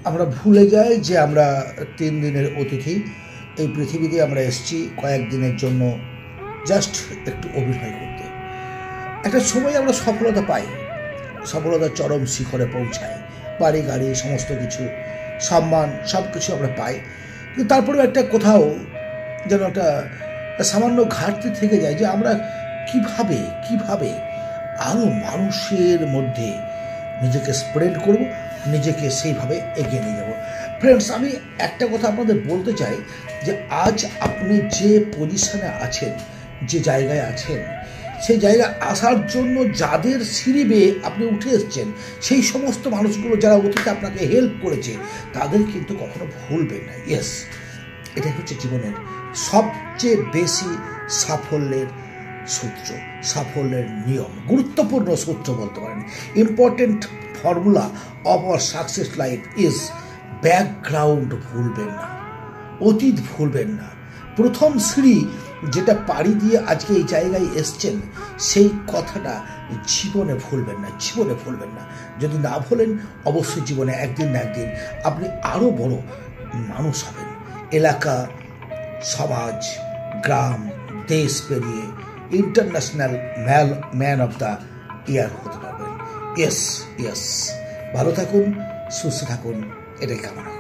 আমরা ভুলে যাই যে আমরা 3 দিনের অতিথি। এই পৃথিবীতে আমরা এসেছি কয়েকদিনের জন্য, জাস্ট একটু অভিনয় করতে। একটা সময় আমরা সফলতা পাই, সফলতার চরম শিখরে পৌঁছায়, বাড়ি গাড়ি সমস্ত কিছু, সম্মান সব কিছু আমরা পাই। কিন্তু তারপরেও একটা কোথাও যেন একটা সামান্য ঘাটতি থেকে যায় যে আমরা কিভাবে আরও মানুষের মধ্যে নিজেকে স্প্রেড করব, নিজেকে সেইভাবে এগিয়ে নিয়ে যাব। ফ্রেন্ডস, আমি একটা কথা আপনাদের বলতে চাই যে আজ আপনি যে পজিশনে আছেন, যে জায়গায় আছেন, সেই জায়গায় আসার জন্য যাদের সিঁড়ি বেয়ে আপনি উঠে এসছেন, সেই সমস্ত মানুষগুলো যারা অতীতে আপনাকে হেল্প করেছে, তাদের কিন্তু কখনো ভুলবেন না। ইয়েস, এটাই হচ্ছে জীবনের সবচেয়ে বেশি সাফল্যের সূত্র, সাফল্যের নিয়ম, গুরুত্বপূর্ণ সূত্র বলতে পারেন। Important formula of our success life is background ভুলবেন না, অতীত ভুলবেন না। প্রথম সিঁড়ি যেটা পাড়ি দিয়ে আজকে এই জায়গায় এসছেন, সেই কথাটা জীবনে ভুলবেন না। যদি না ভুলেন, অবশ্যই জীবনে একদিন না একদিন আপনি আরও বড় মানুষ হবেন। এলাকা, সমাজ, গ্রাম, দেশ পেরিয়ে international man of the year হতে পারবেন। ইয়েস, ভালো থাকুন, সুস্থ থাকুন, এটাই কামনা।